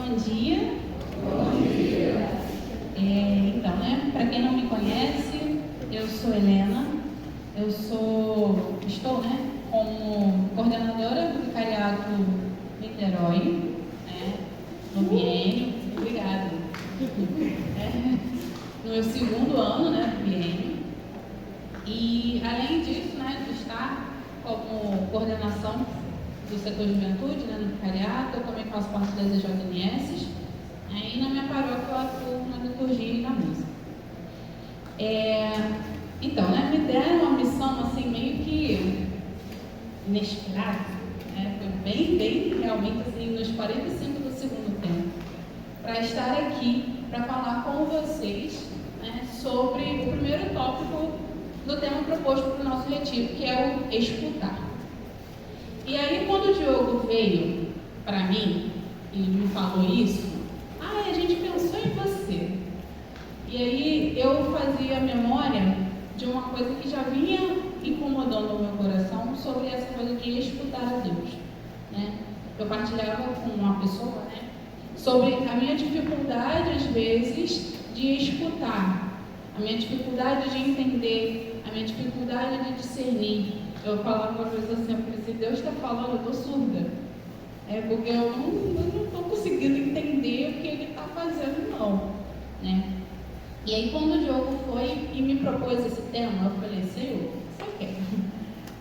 Bom dia. Bom dia. Então, para quem não me conhece, eu sou Helena. Estou como coordenadora do Vicariato Niterói, no biênio. Obrigada. No meu segundo ano, do biênio. E, além disso, de estar como coordenação do setor de juventude, no vicariato, eu também faço parte das EJNS, e na minha paróquia eu atuo na liturgia e na música. Então, me deram uma missão assim, meio que inesperada, foi bem realmente assim, nos 45 do segundo tempo, para estar aqui, para falar com vocês sobre o primeiro tópico do tema proposto para o nosso retiro, que é o escutar. E aí, quando o Diogo veio para mim e me falou isso, a gente pensou em você. E aí, eu fazia memória de uma coisa que já vinha incomodando o meu coração sobre essa coisa de escutar a Deus. Eu partilhava com uma pessoa, sobre a minha dificuldade, às vezes, de escutar, a minha dificuldade de entender, a minha dificuldade de discernir. Eu falava para a pessoa assim, se Deus está falando, eu estou surda. Porque eu não estou conseguindo entender o que Ele está fazendo, não. E aí, quando o Diogo foi e me propôs esse tema, eu falei, Senhor, você quer?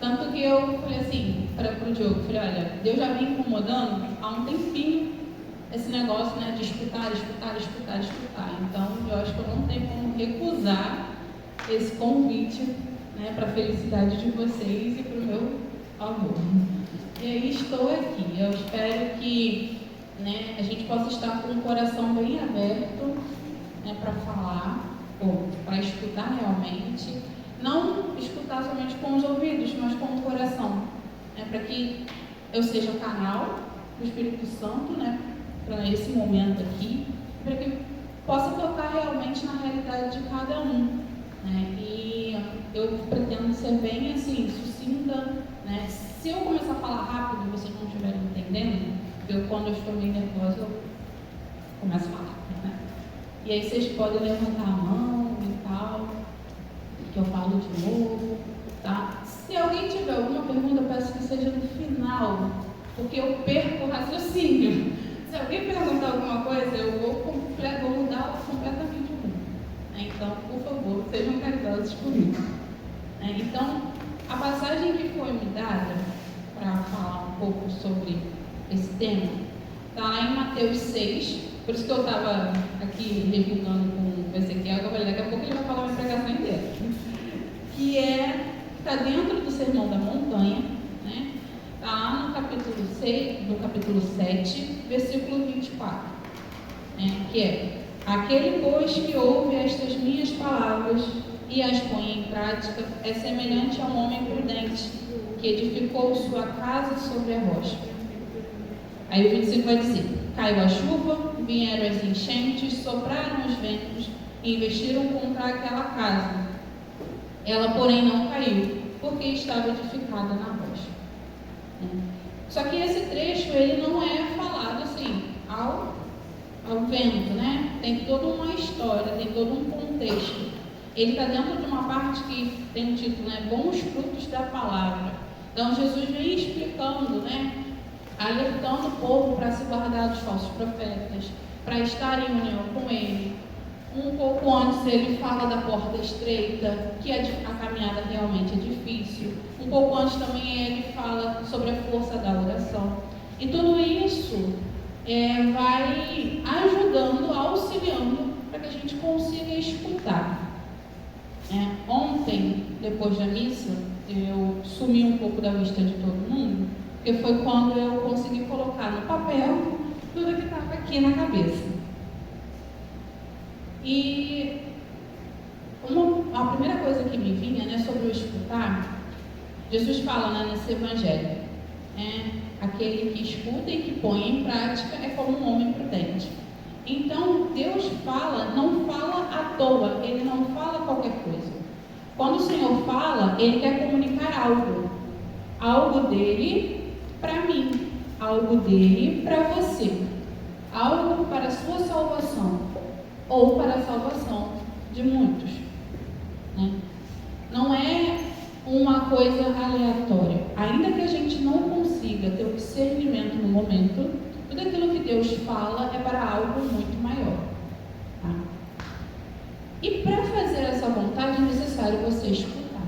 Tanto que eu falei assim para o Diogo, falei, olha, Deus já vem incomodando há um tempinho esse negócio, de escutar. Então, eu acho que eu não tenho como recusar esse convite, para a felicidade de vocês e para o meu amor. E aí estou aqui. Eu espero que a gente possa estar com o coração bem aberto para falar, ou para escutar realmente. Não escutar somente com os ouvidos, mas com o coração. Para que eu seja o canal do Espírito Santo, para esse momento aqui, para que possa tocar realmente na realidade de cada um. E eu pretendo ser bem assim, sucinta. Se eu começar a falar rápido e vocês não estiverem entendendo, quando eu estou meio nervosa, eu começo a falar. E aí vocês podem levantar a mão e tal, que eu falo de novo, tá? Se alguém tiver alguma pergunta, eu peço que seja no final, porque eu perco o raciocínio. Se alguém perguntar alguma coisa, eu vou mudar completamente o mundo. Então, por favor, sejam caridosos comigo. Então, a passagem que foi me dada para falar um pouco sobre esse tema está lá em Mateus 6. Por isso que eu estava aqui resmungando com o Ezequiel, que eu falei, daqui a pouco ele vai falar uma pregação inteira. Que está dentro do Sermão da Montanha, está lá no capítulo 7, versículo 24, que é: aquele, pois, que ouve estas minhas palavras e as põe em prática, é semelhante a um homem prudente, que edificou sua casa sobre a rocha. Aí o 25 vai dizer: caiu a chuva, vieram as enchentes, sopraram os ventos e investiram contra aquela casa. Ela, porém, não caiu, porque estava edificada na rocha. Só que esse trecho, ele não é falado assim, ao vento, Tem toda uma história, tem todo um contexto. Ele está dentro de uma parte que tem o título, Bons Frutos da Palavra. Então, Jesus vem explicando, alertando o povo para se guardar dos falsos profetas, para estar em união com Ele. Um pouco antes ele fala da porta estreita, que a caminhada realmente é difícil. Um pouco antes também ele fala sobre a força da oração. E tudo isso vai ajudando, auxiliando para que a gente consiga escutar. Ontem, depois da missa, eu sumi um pouco da vista de todo mundo, porque foi quando eu consegui colocar no papel tudo que estava aqui na cabeça. E a primeira coisa que me vinha sobre o escutar, Jesus fala nesse evangelho, aquele que escuta e que põe em prática é como um homem prudente. Então Deus não fala à toa, Ele não fala qualquer coisa. Quando o Senhor fala, Ele quer comunicar algo dele para mim, algo dele para você, algo para a sua salvação ou para a salvação de muitos, né? Não é uma coisa aleatória. Ainda que a gente não consiga ter o discernimento no momento, tudo aquilo que Deus fala é para algo muito maior, tá? E para fazer essa vontade é necessário você escutar.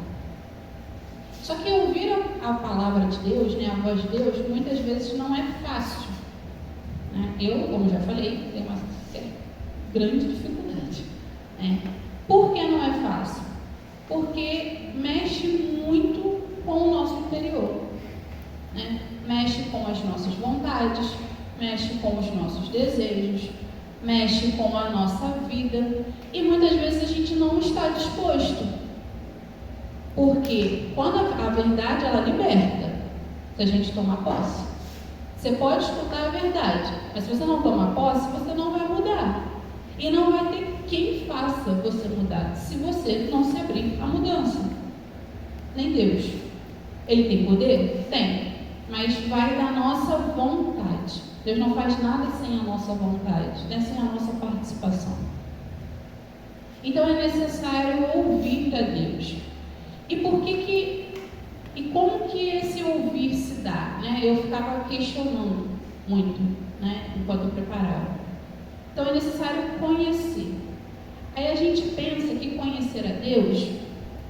Só que ouvir a palavra de Deus, né, a voz de Deus, muitas vezes não é fácil, né? Eu, como já falei, tenho uma grande dificuldade, né? Por que não é fácil? Porque mexe muito com o nosso interior, né? Mexe com as nossas vontades, mexe com os nossos desejos, mexe com a nossa vida, e muitas vezes a gente não está disposto. Porque quando a verdade, ela liberta, se a gente tomar posse. Você pode escutar a verdade, mas se você não tomar posse, você não vai mudar. E não vai ter quem faça você mudar, se você não se abrir à mudança. Nem Deus. Ele tem poder? Tem. Mas vai da nossa vontade. Deus não faz nada sem a nossa vontade, né? Sem a nossa participação. Então é necessário ouvir a Deus. E por que e como que esse ouvir se dá, né? Eu ficava questionando muito, né, enquanto eu preparava. Então é necessário conhecer. Aí a gente pensa que conhecer a Deus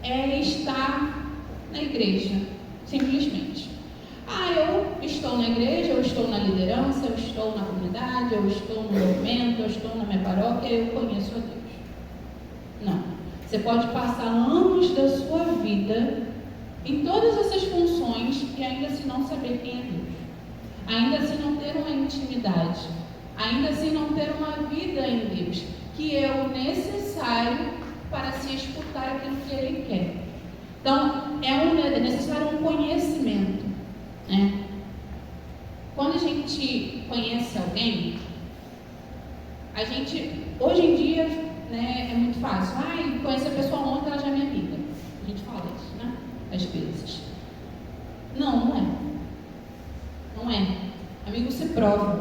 é estar na igreja, simplesmente. Eu estou na igreja, eu estou na liderança, eu estou na comunidade, eu estou no movimento, eu estou na minha paróquia, eu conheço a Deus. Não. Você pode passar anos da sua vida em todas essas funções e ainda assim não saber quem é Deus. Ainda assim não ter uma intimidade. Ainda assim não ter uma vida em Deus, que é o necessário para se escutar aquilo que Ele quer. Então, é necessário um conhecimento, né? Quando a gente conhece alguém, a gente, hoje em dia, né, é muito fácil. Conheci a pessoa ontem, ela já é minha amiga. A gente fala isso, né? Às vezes. Não é. Não é. Amigo se prova.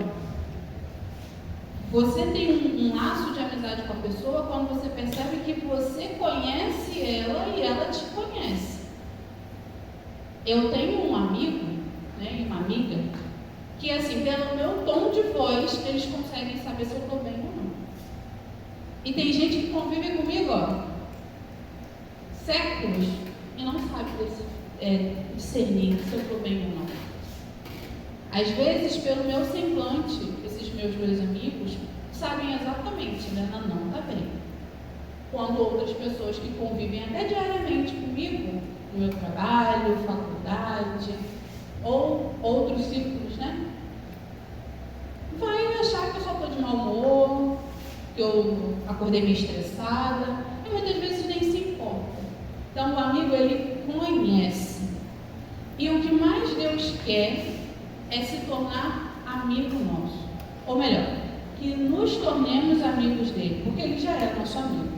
Você tem um laço de amizade com a pessoa quando você percebe que você conhece ela e ela te conhece. Eu tenho um amigo, né, e uma amiga, que assim, pelo meu tom de voz, eles conseguem saber se eu estou bem ou não. E tem gente que convive comigo, séculos, e não sabe discernir se eu estou bem ou não. Às vezes, pelo meu semblante, esses meus dois amigos sabem exatamente, né? Não está bem. Quando outras pessoas que convivem até diariamente comigo, no meu trabalho, faculdade, ou outros círculos, né? Vai achar que eu só estou de mau humor, que eu acordei meio estressada, e muitas vezes nem se importa. Então, o amigo, ele conhece. E o que mais Deus quer é se tornar amigo nosso. Ou melhor, que nos tornemos amigos dele, porque ele já é nosso amigo.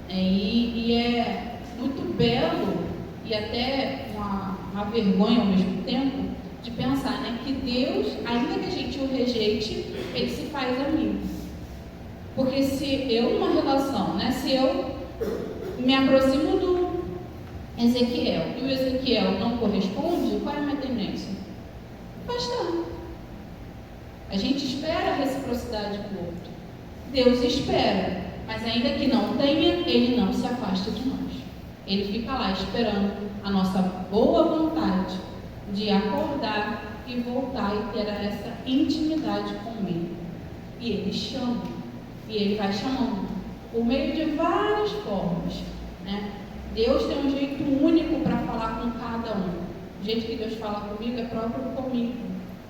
E é muito belo e até uma vergonha ao mesmo tempo de pensar, né, que Deus, ainda que a gente o rejeite, ele se faz amigo. Porque se eu, numa relação, né, se eu me aproximo do Ezequiel e o Ezequiel não corresponde, qual é a minha tendência? Afastar. A gente espera a reciprocidade do outro. Deus espera, mas ainda que não tenha, Ele não se afasta de nós. Ele fica lá esperando a nossa boa vontade de acordar e voltar e ter essa intimidade com Ele. E Ele chama, e Ele vai chamando, por meio de várias formas, né? Deus tem um jeito único para falar com cada um. O jeito que Deus fala comigo é próprio comigo,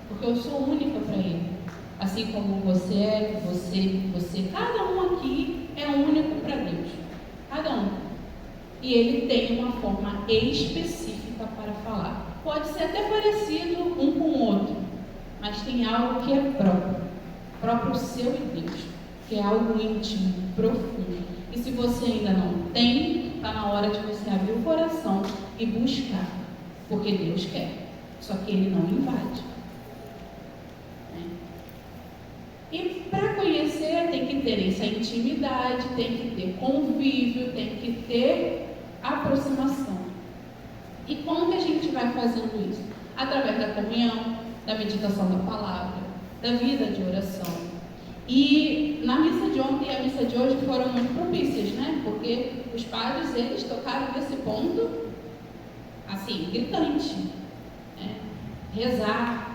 porque eu sou única para Ele. Assim como você é, você, cada um aqui é único para Deus. Cada um. E Ele tem uma forma específica para falar. Pode ser até parecido um com o outro, mas tem algo que é próprio seu e Deus, que é algo íntimo, profundo. E se você ainda não tem, está na hora de você abrir o coração e buscar, porque Deus quer, só que Ele não invade. conhecer, tem que ter essa intimidade, tem que ter convívio, tem que ter aproximação. E como que a gente vai fazendo isso? Através da comunhão, da meditação da palavra, da vida de oração. E na missa de ontem e a missa de hoje foram muito propícias, né? Porque os padres, eles tocaram nesse ponto, assim, gritante. Né? Rezar.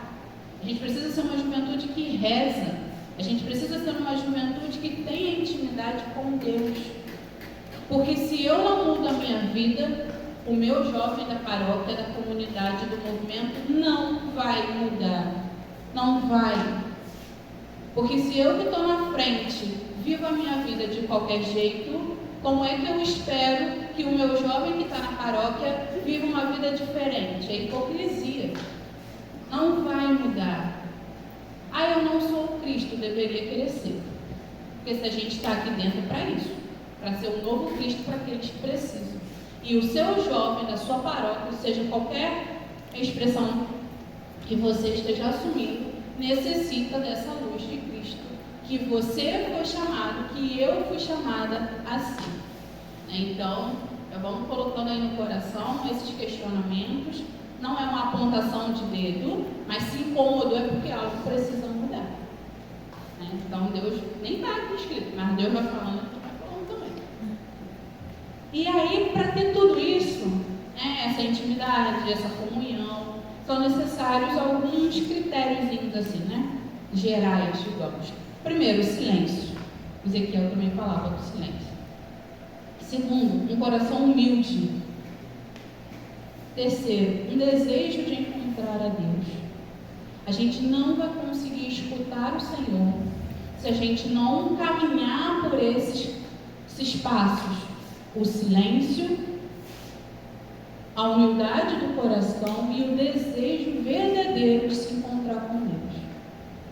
A gente precisa ser uma juventude que reza. A gente precisa ser uma juventude que tenha intimidade com Deus. Porque se eu não mudo a minha vida, o meu jovem da paróquia, da comunidade, do movimento, não vai mudar. Não vai. Porque se eu que estou na frente vivo a minha vida de qualquer jeito, como é que eu espero que o meu jovem que está na paróquia viva uma vida diferente? É hipocrisia. Não vai mudar. Ah, eu não sou o Cristo, deveria crescer. Porque se a gente está aqui dentro para isso, para ser um novo Cristo para aqueles que precisam. E o seu jovem da sua paróquia, seja qualquer expressão que você esteja assumindo, necessita dessa luz de Cristo, que você foi chamado, que eu fui chamada assim. Então, vamos colocando aí no coração esses questionamentos. Não é uma apontação de dedo, mas se incomodou é porque algo precisa mudar. Né? Então, Deus nem está aqui escrito, mas Deus vai falando que vai falando também. E aí, para ter tudo isso, né, essa intimidade, essa comunhão, são necessários alguns critérios assim, né? Gerais, digamos. Primeiro, o silêncio. Ezequiel também falava do silêncio. Segundo, um coração humilde. Terceiro, um desejo de encontrar a Deus. A gente não vai conseguir escutar o Senhor se a gente não caminhar por esses passos. O silêncio, a humildade do coração e o desejo verdadeiro de se encontrar com Deus.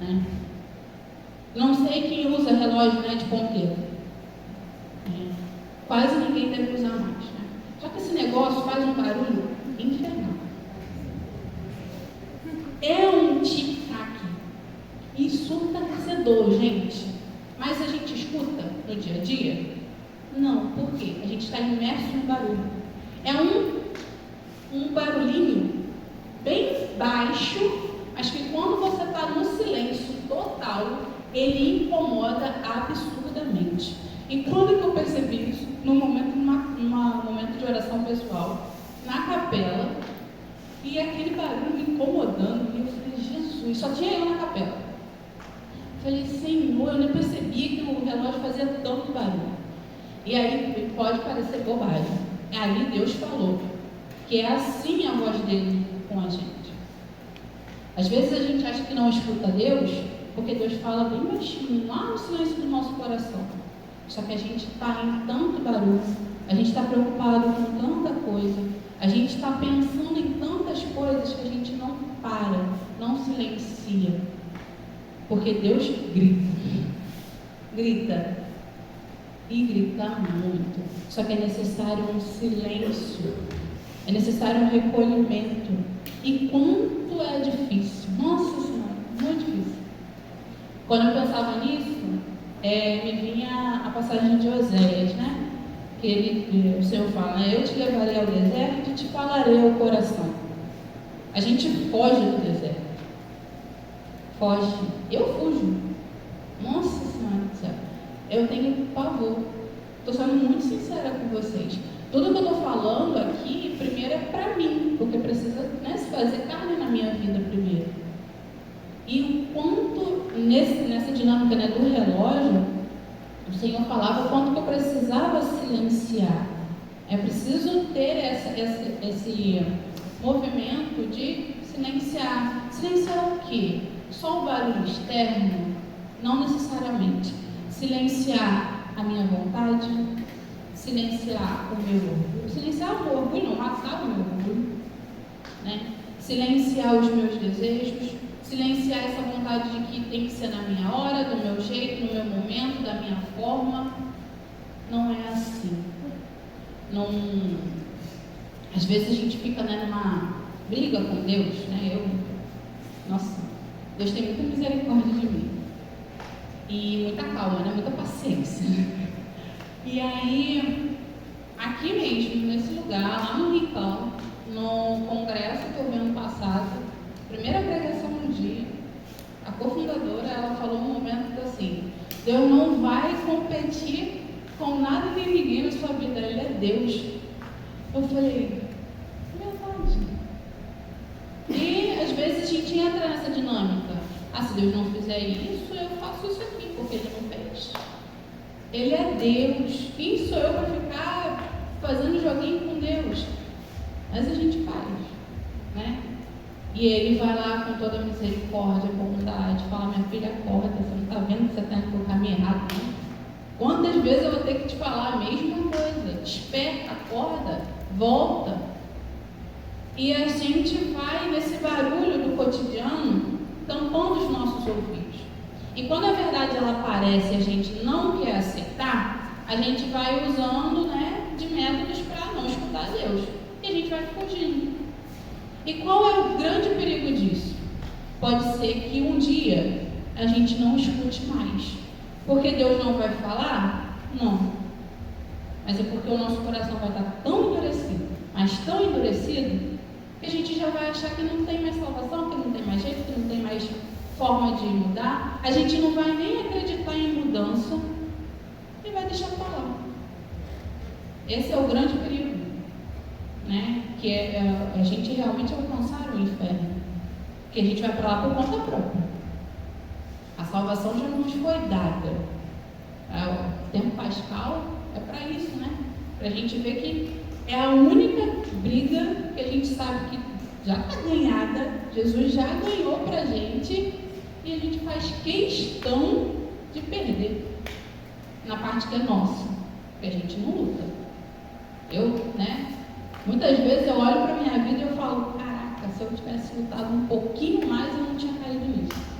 Né? Não sei quem usa relógio, né, de ponteiro. Quase ninguém deve usar mais. Né? Só que esse negócio faz um barulho infernal. É um tic-tac ensurdecedor, gente. Mas a gente escuta no dia a dia? Não. Por quê? A gente está imerso no barulho. É um barulhinho bem baixo, mas que quando você está no silêncio total, ele incomoda absurdamente. E quando que eu percebi isso? Num momento de oração pessoal, na capela, e aquele barulho me incomodando, e eu falei, Jesus, só tinha eu na capela. Falei, Senhor, eu nem percebia que o relógio fazia tanto barulho. E aí, pode parecer bobagem. Ali Deus falou que é assim a voz dele com a gente. Às vezes a gente acha que não escuta Deus, porque Deus fala bem baixinho, lá no silêncio do nosso coração. Só que a gente está em tanto barulho, a gente está preocupado com tanta coisa, a gente está pensando em tantas coisas que a gente não para, não silencia. Porque Deus grita e grita muito. Só que é necessário um silêncio, é necessário um recolhimento. E quanto é difícil, nossa Senhora, muito difícil. Quando eu pensava nisso, me vinha a passagem de Oséias, né? Que o Senhor fala, eu te levarei ao deserto e te falarei ao coração. A gente foge do deserto. Foge. Eu fujo. Nossa Senhora do céu. Eu tenho pavor. Estou sendo muito sincera com vocês. Tudo que eu estou falando aqui, primeiro é para mim, porque precisa, né, se fazer carne na minha vida primeiro. E o quanto, nessa dinâmica, né, do relógio, o Senhor falava o quanto que eu precisava silenciar. É preciso ter esse movimento de silenciar. Silenciar o quê? Só o barulho externo? Não necessariamente. Silenciar a minha vontade, silenciar o meu orgulho. Silenciar o meu orgulho, não matar o meu orgulho. Né? Silenciar os meus desejos, silenciar essa vontade de que tem que ser na minha hora, do meu jeito, no meu momento, da minha forma. Não é assim. Não... Às vezes a gente fica, né, numa briga com Deus, né? Nossa, Deus tem muita misericórdia de mim. e muita calma, né? Muita paciência. E aí, aqui mesmo, nesse lugar, lá no Rincão, no congresso que eu vi ano passado, primeira pregação do dia, a cofundadora, ela falou um momento assim: Deus não vai competir com nada nem ninguém na sua vida, Ele é Deus. Eu falei, verdade. E às vezes a gente entra nessa dinâmica: se Deus não fizer isso, eu faço isso aqui, porque Ele não fez. Ele é Deus. Quem sou eu para ficar fazendo joguinho com Deus? Mas a gente faz, né? E Ele vai lá com toda a misericórdia, bondade, fala: minha filha, acorda, você não está vendo que você está indo pelo caminho errado, não? Quantas vezes eu vou ter que te falar a mesma coisa? Desperta, acorda, volta. E a gente vai nesse barulho do cotidiano tampando os nossos ouvidos. E quando a verdade ela aparece e a gente não quer aceitar, a gente vai usando, né, de métodos para não escutar Deus. E a gente vai fugindo. E qual é o grande perigo disso? Pode ser que um dia a gente não escute mais. Porque Deus não vai falar? Não. Mas é porque o nosso coração vai estar tão endurecido, mas tão endurecido, que a gente já vai achar que não tem mais salvação, que não tem mais jeito, que não tem mais forma de mudar. A gente não vai nem acreditar em mudança e vai deixar para lá. Esse é o grande perigo, né? Que é a gente realmente alcançar o inferno, que a gente vai para lá por conta própria. A salvação já nos foi dada. O tempo pascal é para isso, né? Para a gente ver que é a única briga que a gente sabe que já está ganhada. Jesus já ganhou para a gente e a gente faz questão de perder na parte que é nossa, que a gente não luta. Muitas vezes eu olho para a minha vida e eu falo: caraca, se eu tivesse lutado um pouquinho mais, eu não tinha caído nisso.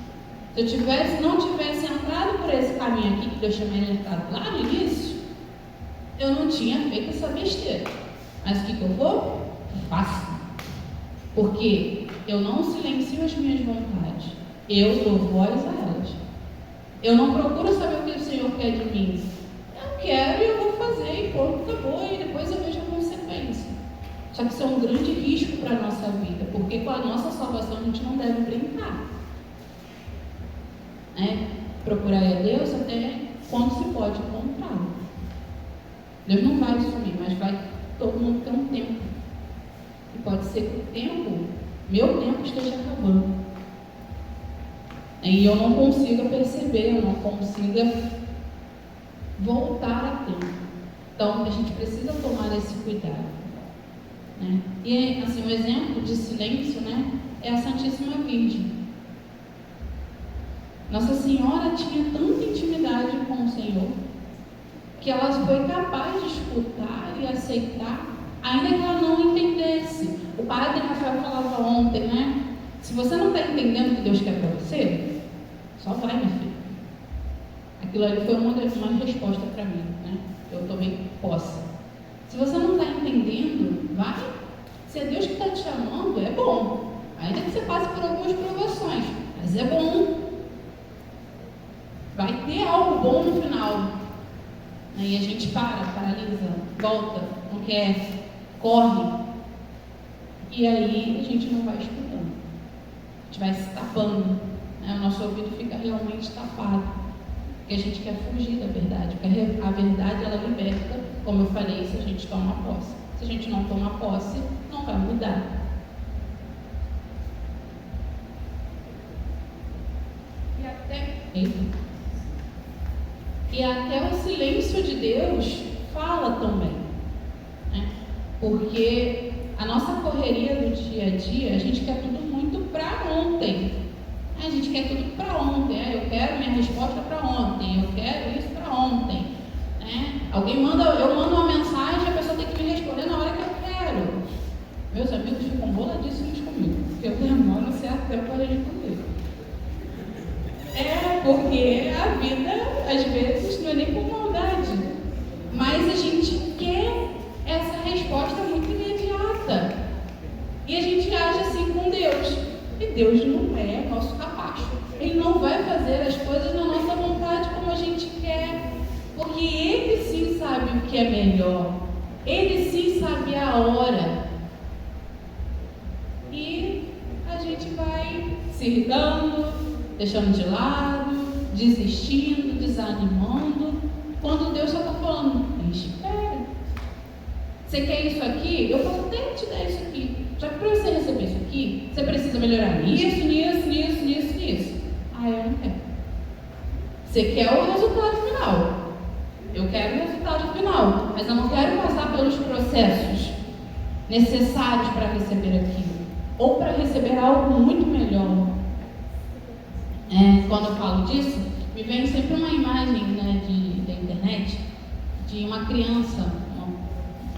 Se eu não tivesse entrado por esse caminho aqui, que Deus tinha me alertado lá no início, eu não tinha feito essa besteira. Mas o que eu vou? Faço. Porque eu não silencio as minhas vontades. Eu dou voz a elas. Eu não procuro saber o que o Senhor quer de mim. Eu quero e eu vou fazer, e pronto, acabou, e depois eu vejo a consequência. Só que isso é um grande risco para a nossa vida, porque com a nossa salvação a gente não deve brincar. Procurar a Deus até quando se pode encontrá-lo. Deus não vai sumir, mas vai todo mundo ter um tempo. E pode ser que meu tempo esteja acabando. E eu não consiga perceber, eu não consiga voltar a tempo. Então a gente precisa tomar esse cuidado. E assim, um exemplo de silêncio, é a Santíssima Virgem. Nossa Senhora tinha tanta intimidade com o Senhor que ela foi capaz de escutar e aceitar, ainda que ela não entendesse. O padre Rafael falava ontem, se você não está entendendo o que Deus quer para você, só vai, minha filha. Aquilo ali foi uma resposta para mim, eu tomei posse. Se você não está entendendo, vai. Se é Deus que está te chamando, é bom. Ainda que você passe por algumas provações, mas é bom. Vai ter algo bom no final. E a gente paralisa, volta, não quer, corre. E aí a gente não vai escutando. A gente vai se tapando. O nosso ouvido fica realmente tapado. Porque a gente quer fugir da verdade. Porque a verdade, ela liberta, como eu falei, se a gente toma posse. Se a gente não toma posse, não vai mudar. E até o silêncio de Deus fala também. Porque a nossa correria do dia a dia, a gente quer tudo muito para ontem. A gente quer tudo para ontem. Eu quero minha resposta para ontem. Eu quero isso para ontem. Eu mando uma mensagem, a pessoa tem que me responder na hora que eu quero. Meus amigos ficam boladíssimos comigo, porque eu demoro um certo tempo para responder. Porque a vida, às vezes, não é nem por maldade, mas a gente quer essa resposta muito imediata. E a gente age assim com Deus. E Deus não é nosso capacho. Ele não vai fazer as coisas na nossa vontade Ele sim sabia a hora. E a gente vai se irritando, deixando de lado, desistindo, desanimando, quando Deus só está falando: espera. Você quer isso aqui? Eu posso até te dar isso aqui. Já que para você receber isso aqui, você precisa melhorar nisso. Ah, eu não quero. Você quer o resultado final. Eu quero o resultado final, mas eu não quero passar pelos processos necessários para receber aquilo, ou para receber algo muito melhor. Quando eu falo disso, me vem sempre uma imagem, né, da internet de uma criança,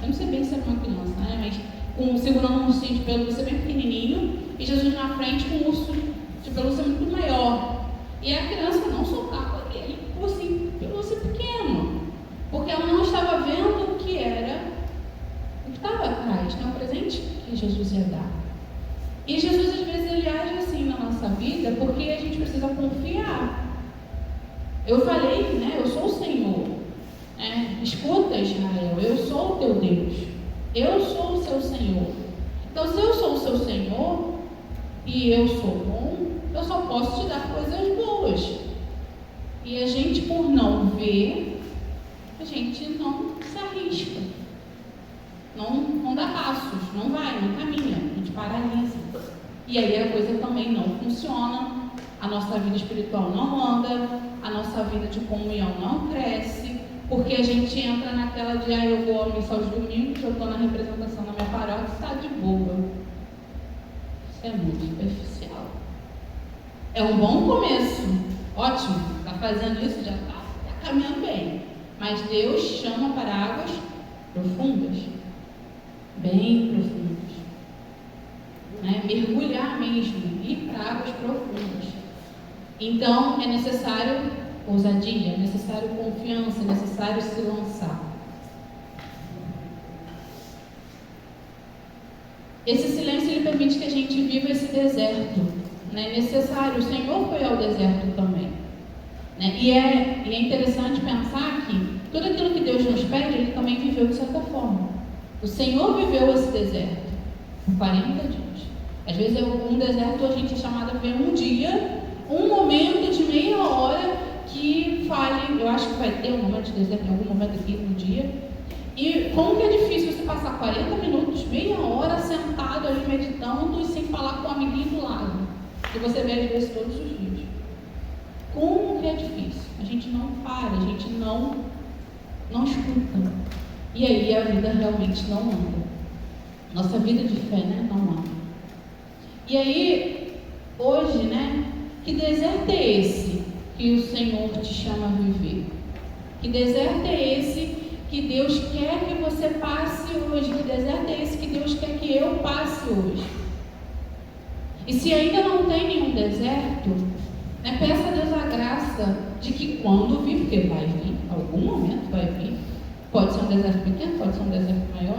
eu não sei bem se é uma criança, né, mas segurando um ursinho de pelúcia bem pequenininho e Jesus na frente com um urso de pelúcia muito maior. E a criança não soltava aquele ursinho de pelúcia pequeno, porque ela não estava vendo o que era, o que estava atrás, né, o presente que Jesus ia dar. E Jesus, às vezes, ele age assim na nossa vida porque a gente precisa confiar. Eu falei, né? Eu sou o Senhor. Escuta, Israel, eu sou o teu Deus. Eu sou o seu Senhor. Então, se eu sou o seu Senhor e eu sou bom, eu só posso te dar coisas boas. E a gente, por não ver, a gente não se arrisca. Não dá passos, não vai, não caminha, a gente paralisa. E aí a coisa também não funciona, a nossa vida espiritual não anda, a nossa vida de comunhão não cresce, porque a gente entra naquela de: eu vou à missa aos domingos, eu estou na representação da minha paróquia, está de boa. Isso é muito superficial. É um bom começo, ótimo, está fazendo isso, já está caminhando bem. Mas Deus chama para águas profundas. Bem profundos, né? Mergulhar mesmo, ir para águas profundas. Então é necessário ousadia, é necessário confiança, é necessário se lançar. Esse silêncio ele permite que a gente viva esse deserto, né? É necessário. O Senhor foi ao deserto também, né? E é interessante pensar que tudo aquilo que Deus nos pede, Ele também viveu de certa forma. O Senhor viveu esse deserto por 40 dias. Às vezes um deserto a gente é chamado a ver um dia, um momento de meia hora que fale. Eu acho que vai ter um momento de deserto em algum momento aqui no dia. E como que é difícil você passar 40 minutos, meia hora sentado ali meditando e sem falar com o amiguinho do lado, que você vê às vezes todos os dias. Como que é difícil? A gente não para, a gente não escuta. E aí a vida realmente não anda. Nossa vida de fé, né, não anda. E aí, hoje, né, que deserto é esse que o Senhor te chama a viver? Que deserto é esse que Deus quer que você passe hoje? Que deserto é esse que Deus quer que eu passe hoje? E se ainda não tem nenhum deserto, né, peça a Deus a graça de que quando vir, porque vai vir, algum momento vai vir. Pode ser um deserto pequeno, pode ser um deserto maior.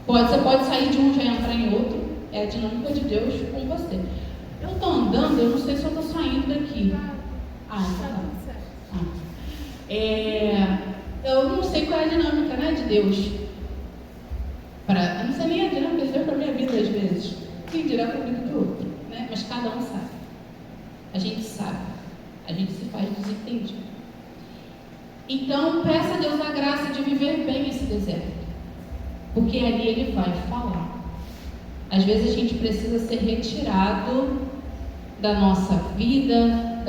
Você pode sair de um e já entrar em outro. É a dinâmica de Deus com você. Eu estou andando, eu não sei se eu estou saindo daqui. Eu não sei qual é a dinâmica, né, de Deus. Eu não sei nem a dinâmica de Deus para a minha vida às vezes. Quem dirá para a vida do outro, né? Mas cada um sabe. A gente sabe. A gente se faz desentendido. Então, peça a Deus a graça de viver bem esse deserto, porque ali Ele vai falar. Às vezes a gente precisa ser retirado da nossa vida,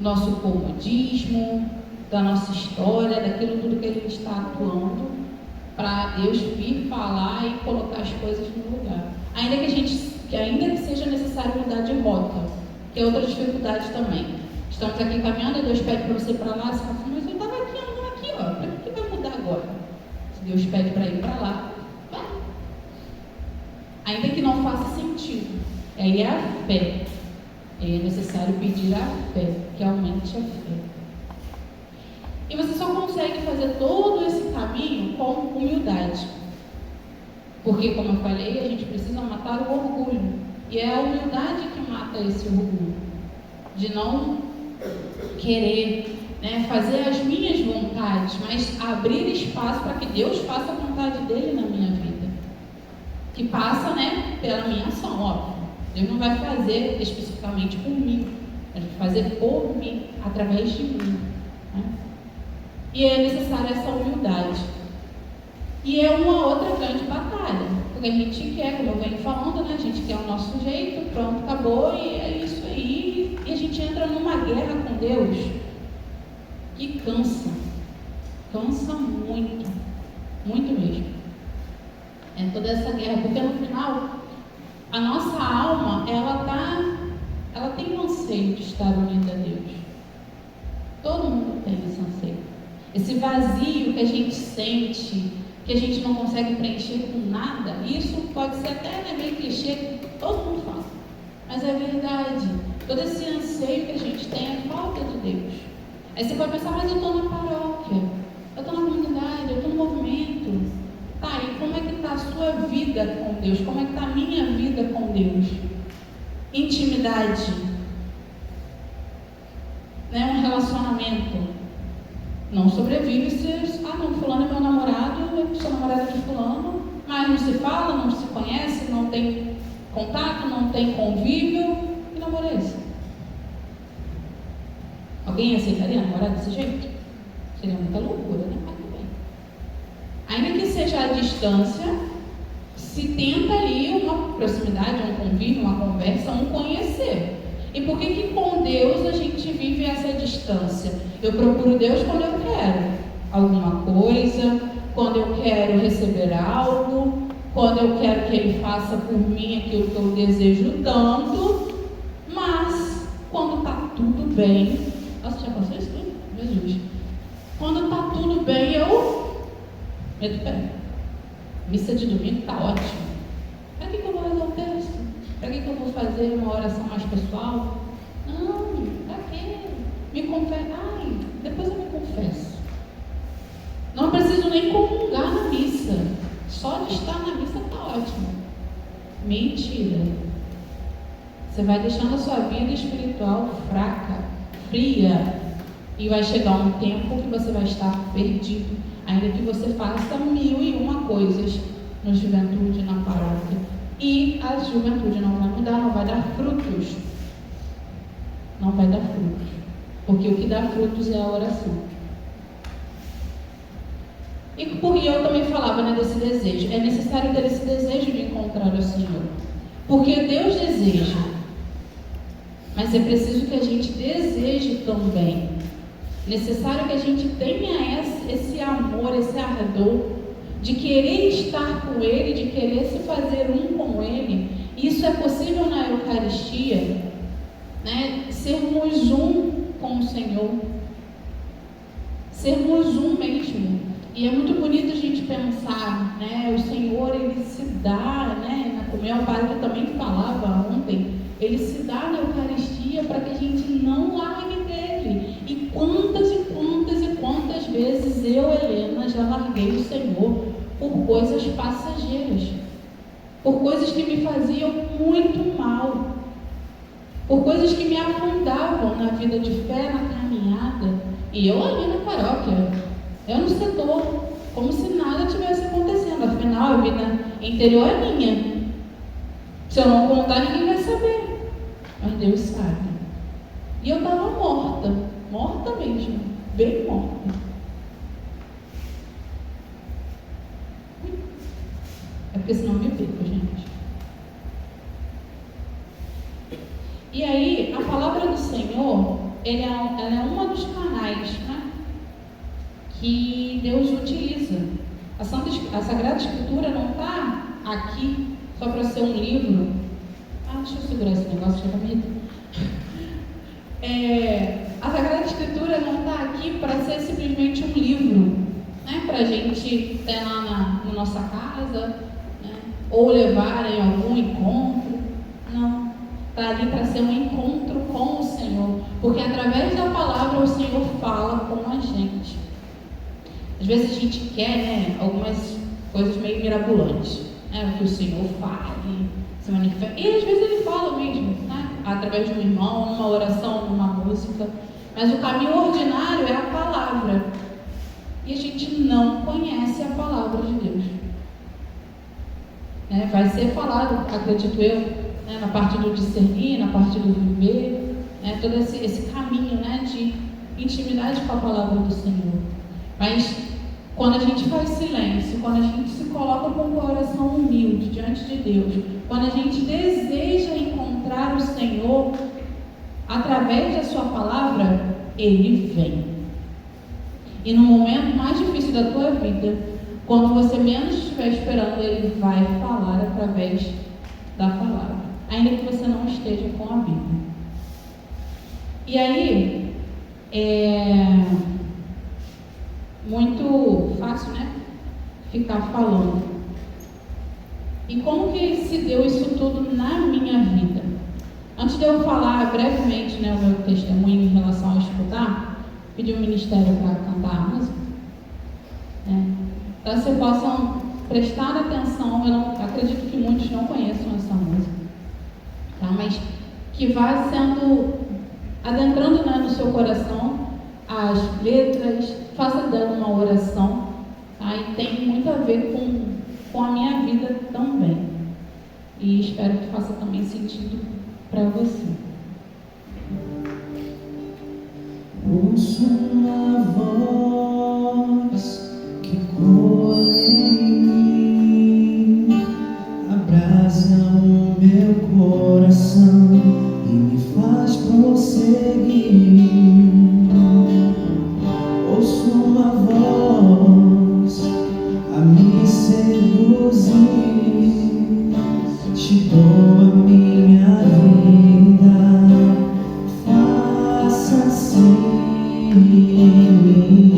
nosso comodismo, da nossa história, daquilo tudo que a gente está atuando, para Deus vir falar e colocar as coisas no lugar. Ainda que seja necessário mudar de rota, que é outra dificuldade também. Estamos aqui caminhando, Deus pede para você ir para lá, você fala assim: mas eu estava aqui, andando aqui, ó, para que vai mudar agora? Se Deus pede para ir para lá, vai. Ainda que não faça sentido, aí é a fé. É necessário pedir a fé, que aumente a fé. E você só consegue fazer todo esse caminho com humildade. Porque, como eu falei, a gente precisa matar o orgulho. E é a humildade que mata esse orgulho. De não querer, né, fazer as minhas vontades, mas abrir espaço para que Deus faça a vontade dele na minha vida. Que passa, né, pela minha ação, óbvio. Deus não vai fazer especificamente por mim, mas vai fazer por mim, através de mim. Né? E é necessária essa humildade. E é uma outra grande batalha, porque a gente quer, como eu venho falando, né, a gente quer o nosso jeito, pronto, acabou, e é isso aí. E a gente entra numa guerra com Deus que cansa muito, muito mesmo. É toda essa guerra, porque no final, a nossa alma, ela tem um anseio de estar unida a Deus. Todo mundo tem esse anseio. Esse vazio que a gente sente, que a gente não consegue preencher com nada, isso pode ser até meio clichê, que todo mundo fala. Mas é verdade. Todo esse anseio que a gente tem é falta de Deus. Aí você pode pensar, mas eu estou na paróquia, eu estou na comunidade, eu estou no movimento. Tá, e como é que está a sua vida com Deus? Como é que está a minha vida com Deus? Intimidade. Né? Um relacionamento. Não sobrevive se, não, fulano é meu namorado, eu sou namorada de fulano, mas não se fala, não se conhece, não tem contato, não tem convívio. Que namoro é esse? Alguém aceitaria namorar desse jeito? Seria muita loucura, né? Mas tudo bem. Ainda que seja à distância, se tenta ali uma proximidade, um convívio, uma conversa, um conhecer. E por que com Deus a gente vive essa distância? Eu procuro Deus quando eu quero alguma coisa, quando eu quero receber algo, quando eu quero que Ele faça por mim aquilo que eu desejo tanto, mas quando está tudo bem, nossa, já passou isso tudo? Jesus. Quando está tudo bem, eu meto o pé. Missa de domingo está ótimo. Para que eu vou rezar o texto? Para que eu vou fazer uma oração mais pessoal? Não, para quê? Me confesso. Depois eu me confesso. Não preciso nem comungar na missa. Só de estar na missa está ótimo. Mentira. Você vai deixando a sua vida espiritual fraca, fria, e vai chegar um tempo que você vai estar perdido, ainda que você faça 1001 coisas na juventude, na paróquia. E a juventude não vai mudar, não vai dar frutos. Não vai dar frutos. Porque o que dá frutos é a oração. E porque eu também falava, né, desse desejo. É necessário ter esse desejo de encontrar o Senhor. Porque Deus deseja. Mas é preciso que a gente deseje também. Necessário que a gente tenha esse amor, esse ardor de querer estar com Ele, de querer se fazer um com Ele. Isso é possível na Eucaristia, né? Sermos um com o Senhor, sermos um mesmo. E é muito bonito a gente pensar, né? O Senhor, Ele se dá, né? Como é o padre também falava ontem, Ele se dá na Eucaristia para que a gente não largue dele. E quantas e quantas e quantas vezes eu, Helena, já larguei o Senhor por coisas passageiras, por coisas que me faziam muito mal, por coisas que me afundavam na vida de fé, na caminhada, e eu ali na paróquia, eu no setor, como se nada tivesse acontecendo. Afinal, a vida interior é minha. Se eu não contar, ninguém vai saber, mas Deus sabe. E eu estava morta mesmo, bem morta. É porque senão eu me perco, gente. E aí, a palavra do Senhor, ela é uma dos canais, né, que Deus utiliza. A Sagrada Escritura não está aqui só para ser um livro. Deixa eu segurar esse negócio, já está me irritando. A Sagrada Escritura não está aqui para ser simplesmente um livro, né, para a gente ter lá na nossa casa, né, ou levar em algum encontro. Não. Está ali para ser um encontro com o Senhor, porque através da palavra o Senhor fala com a gente. Às vezes a gente quer, né, algumas coisas meio mirabolantes, né, que o Senhor fale, se manifesta, e às vezes Ele fala mesmo, né, através de um irmão, numa oração, numa música, Mas o caminho ordinário é a palavra. E a gente não conhece a palavra de Deus. Vai ser falado, acredito eu, na parte do discernir, na parte do viver, todo esse caminho de intimidade com a palavra do Senhor. Mas quando a gente faz silêncio, quando a gente se coloca com o coração humilde diante de Deus, quando a gente deseja encontrar o Senhor através da sua palavra, Ele vem. E no momento mais difícil da tua vida, quando você menos estiver esperando, Ele vai falar através da palavra, ainda que você não esteja com a Bíblia. E aí, é muito fácil, ficar falando. E como que se deu isso tudo na minha vida? Antes de eu falar brevemente, o meu testemunho em relação a escutar, pedi o ministério para cantar a música, para que vocês possam prestar atenção. Eu não acredito que muitos não conheçam essa música, mas que vá sendo adentrando no seu coração as letras, faça dela uma oração, e tem muito a ver com a minha vida também, e espero que faça também sentido para você. Ouço uma voz que ecoa em mim, abraça o meu coração e me faz prosseguir. Ouço uma voz a me seduzir, te dou a minha vida, faça assim em mim.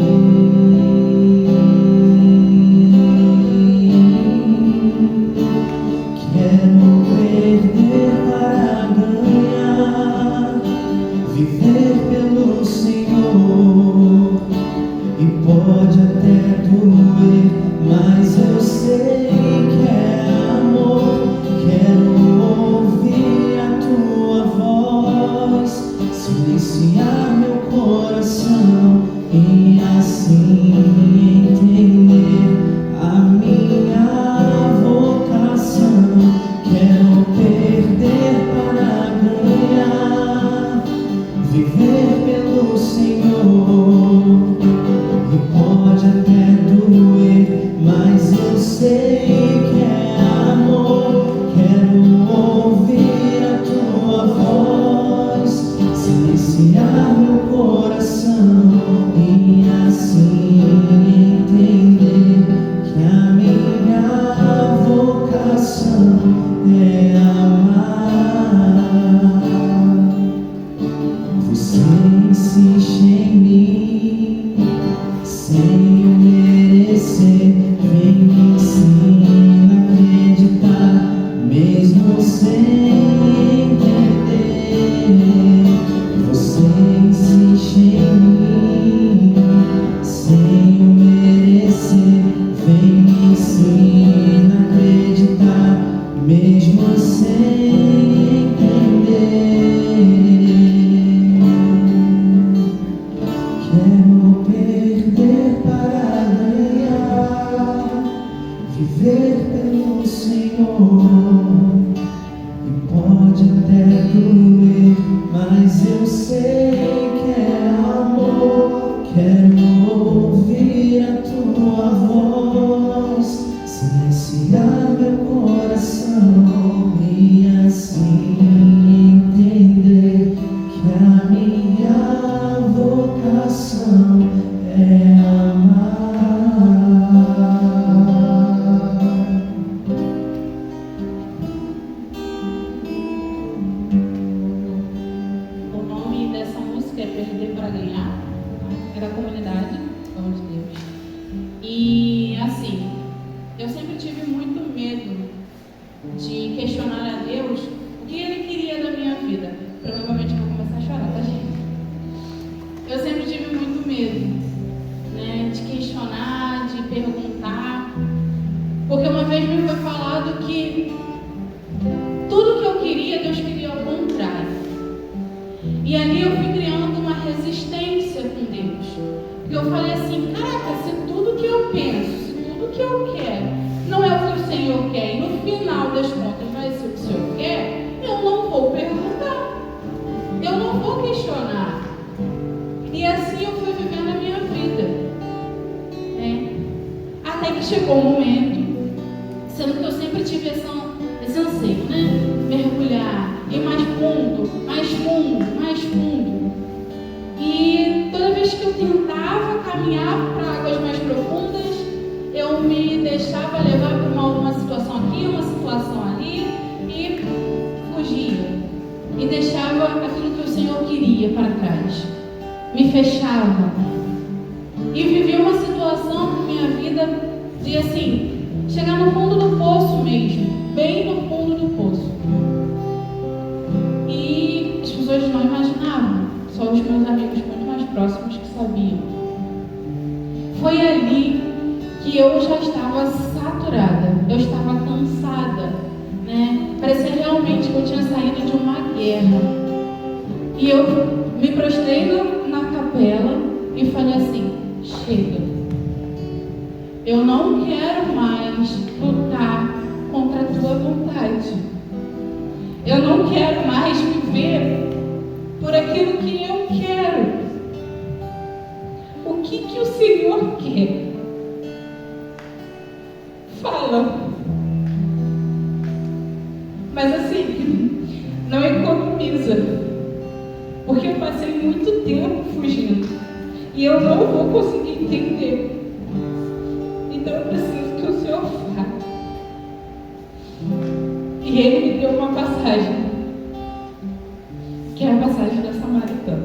Quero perder para ganhar, viver pelo Senhor. E pode até doer, mas eu sei que é amor. Quero ouvir a tua voz, silenciar meu coração e assim entender a minha vocação. Quero perder para ganhar, viver pelo Senhor. E pode até doer, mas eu sei que é amor. Quero ouvir a tua voz, silenciar meu coração e assim entender que a minha vocação é amar. Você insiste em mim sem eu merecer, vem me ensina a acreditar, mesmo sem entender. Você insiste em mim sem eu merecer, vem me ensina a acreditar, mesmo sem entender. Quero perder para ganhar, viver pelo Senhor. E pode até doer, mas eu sei que é amor. Quero ouvir a tua voz, silenciar meu coração e assim entender que a minha vocação é amar. O nome dessa música é Perder para Ganhar, é da comunidade Pão de Deus. E assim, eu sempre tive muito medo de questionar a Deus o que Ele queria da minha vida. Provavelmente eu vou começar a chorar, tá, gente? Eu sempre tive muito medo, de questionar, de perguntar, porque uma vez me foi falado que tudo que eu queria, Deus queria ao contrário. E ali eu fui criando uma resistência experiência com Deus. Porque eu falei assim, caraca, se tudo que eu penso, se tudo que eu quero não é o que o Senhor quer, e no final das contas vai ser o que o Senhor quer, eu não vou perguntar, eu não vou questionar. E assim eu fui vivendo a minha vida, né? Até que chegou o momento, sendo que eu sempre tive esse anseio, né? Mergulhar, ir mais fundo, mais fundo, mais fundo. E toda vez que eu tentava caminhar para águas mais profundas, eu me deixava levar por uma situação aqui, uma situação ali, e fugia. E deixava aquilo que o Senhor queria para trás. Me fechava. E vivia uma situação na minha vida de assim, chegar no fundo do poço mesmo, bem no fundo do poço. E as pessoas não imaginavam, só os meus amigos muito mais próximos que sabiam. Foi ali que eu já estava saturada, eu estava cansada, né? Parecia realmente que eu tinha saído de uma guerra. E eu me prostrei na capela e falei assim, chega. Eu não quero mais lutar contra a tua vontade. Eu não quero mais viver por aquilo que eu quero. O que o Senhor quer? Fala. Mas assim, não economiza. Porque eu passei muito tempo fugindo. E eu não vou conseguir entender. Então eu preciso que o Senhor faça. E Ele me deu uma passagem, que é a passagem da Samaritana.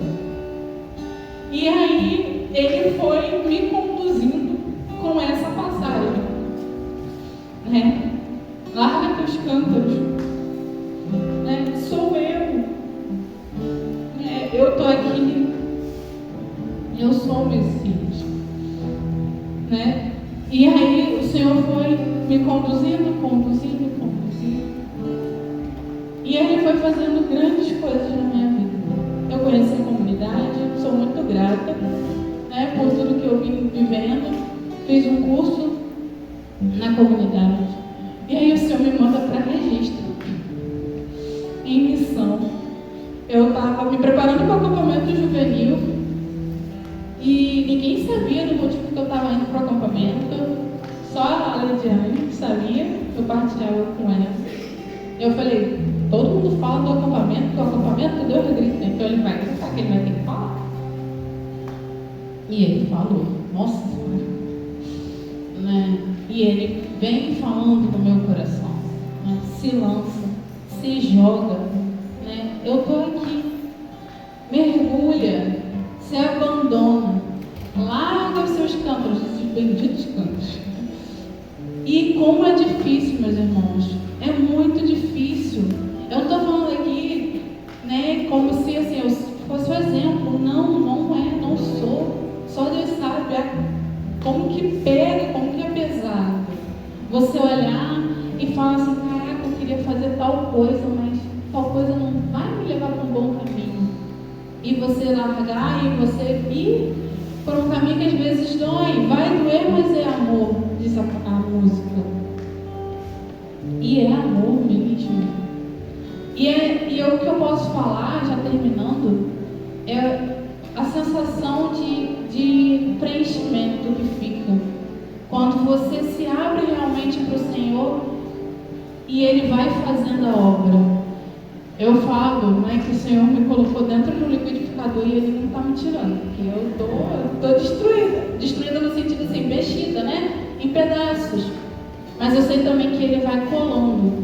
E aí Ele foi me conduzindo com essa passagem, né? Larga teus cântaros, né? Sou eu, né? Eu estou aqui, eu sou o Messias, né? E aí o Senhor foi me conduzindo. E Ele foi fazendo grandes coisas na minha vida. Eu conheci a comunidade, sou muito grata, né, por tudo que eu vim vivendo. Fiz um curso na comunidade. E aí o Senhor me manda para registro, em missão. Eu estava me preparando para o acampamento juvenil. E ninguém sabia do motivo que eu estava indo para o acampamento. Só a Lidiane sabia, eu partilhava com ela. Eu falei, todo mundo fala do acampamento, que o acampamento Deus grita, então ele vai gritar, que ele vai ter que falar. E ele falou, nossa Senhora, né? E ele vem falando no meu coração, né? Se lança, se joga, né? Eu estou aqui, mergulha, se abandona, larga os seus cântaros, esses benditos cântaros. E como é difícil, meus irmãos, é muito difícil. Eu não estou falando aqui, né, como se assim, eu fosse o exemplo. Não é, não sou. Só Deus sabe como que pega, como que é pesado. Você olhar e falar assim, caraca, eu queria fazer tal coisa, mas tal coisa não vai me levar para um bom caminho. E você largar e você ir por um caminho que às vezes dói, vai doer, mas é amor, diz a música. E é amor mesmo. E o que eu posso falar, já terminando, é a sensação de preenchimento que fica quando você se abre realmente para o Senhor e Ele vai fazendo a obra. Eu falo, né, que o Senhor me colocou dentro do liquidificador e Ele não está me tirando, porque eu estou destruída no sentido assim, mexida, né, em pedaços. Mas eu sei também que Ele vai colando,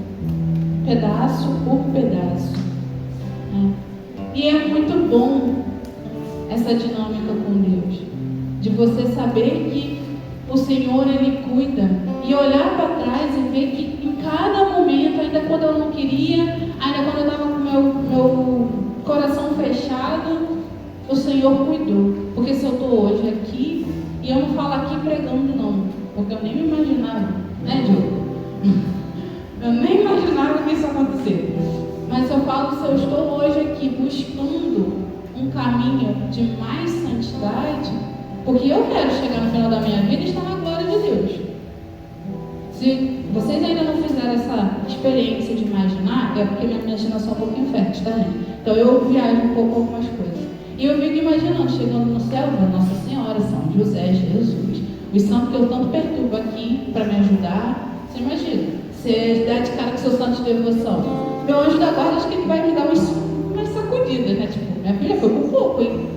pedaço por pedaço, né? E é muito bom essa dinâmica com Deus, de você saber que o Senhor, Ele cuida, e olhar para trás e ver que em cada momento, ainda quando eu não queria, ainda quando eu estava com meu coração fechado, o Senhor cuidou. Porque se eu estou hoje aqui, e eu não falo aqui pregando não, porque eu nem me imaginava, né, Diogo? Eu nem imaginava que isso ia acontecer. Mas eu falo, se eu estou hoje aqui buscando um caminho de mais sanidade, santidade, porque eu quero chegar no final da minha vida e estar na glória de Deus. Se vocês ainda não fizeram essa experiência de imaginar, é porque minha imaginação é um pouquinho fértil, tá, gente? Então eu viajo um pouco algumas coisas. E eu fico imaginando, chegando no céu, Nossa Senhora, São José, Jesus, os santos que eu tanto perturbo aqui para me ajudar. Você imagina, você dá de cara com seu santo de devoção. Meu anjo da guarda, acho que ele vai me dar umas sacudidas, né? Tipo, minha filha foi por pouco, hein?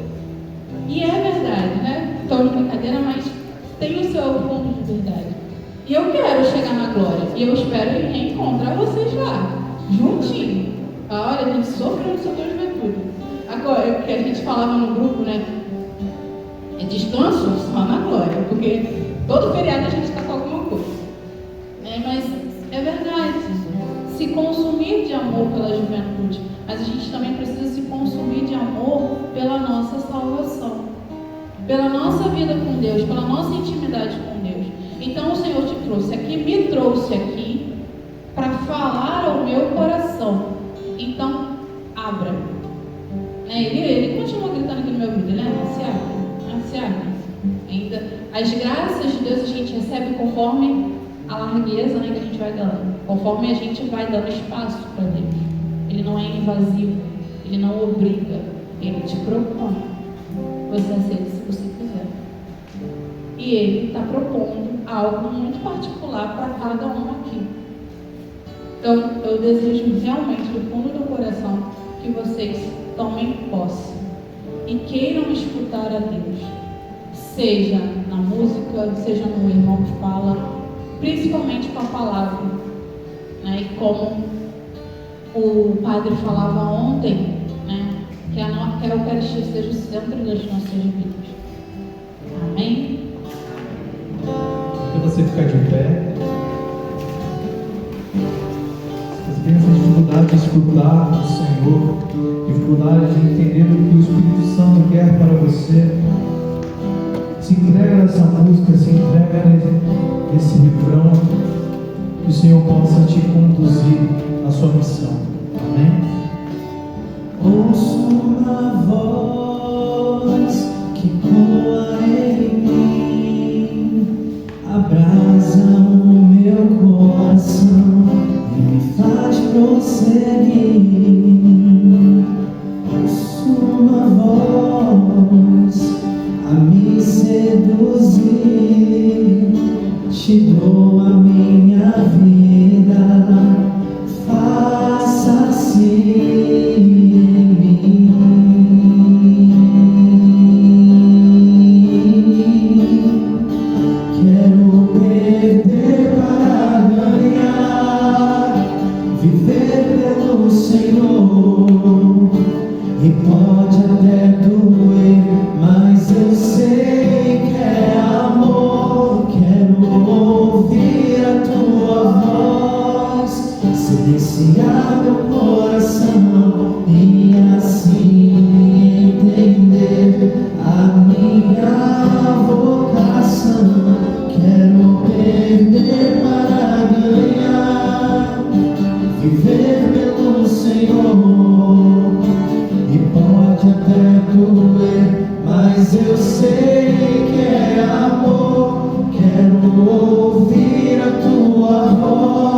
E é verdade, né? Estou de brincadeira, mas tem o seu fundo de verdade. E eu quero chegar na glória. E eu espero reencontrar vocês lá, juntinho. Olha, a gente sofreu no setor de juventude. Agora, é porque a gente falava no grupo, né? É descanso só na glória, porque todo feriado a gente está com alguma coisa. Mas é verdade. Se consumir de amor pela juventude, mas a gente também precisa se consumir de amor pela nossa salvação, pela nossa vida com Deus, pela nossa intimidade com Deus. Então o Senhor te trouxe aqui, me trouxe aqui para falar ao meu coração. Então, abra. Ele continua gritando aqui no meu ouvido, né? Não se abre. Ainda as graças de Deus a gente recebe conforme a largueza, né, que a gente vai dando, conforme a gente vai dando espaço para Deus. Ele não é invasivo, ele não obriga, ele te propõe. Você aceita se você quiser. E ele está propondo algo muito particular para cada um aqui. Então, eu desejo realmente, do fundo do coração, que vocês tomem posse e queiram escutar a Deus, seja na música, seja no irmão que fala, principalmente com a palavra, né? E como o padre falava ontem, né? Que a Eucaristia seja o centro das nossas vidas. Amém? E você ficar de pé. Você tem essa dificuldade de escutar o Senhor, dificuldade de entender o que o Espírito Santo quer para você. Se entrega nessa música, se entrega nesse refrão, que o Senhor possa te conduzir na sua missão. Amém? Ouço uma voz que coa em mim, abrasa o meu coração e me faz prosseguir. Ouço uma voz a me seduzir, te dou a minha vida, faça-se em mim. Quero perder para ganhar, viver pelo Senhor, e pode até doer, mas eu sei que é amor. Quero ouvir a tua voz, silenciar meu coração e assim entender a minha vocação. Quero perder para ganhar, viver pelo Senhor, e pode até doer, mas eu sei que é amor. Quero ouvir a tua voz,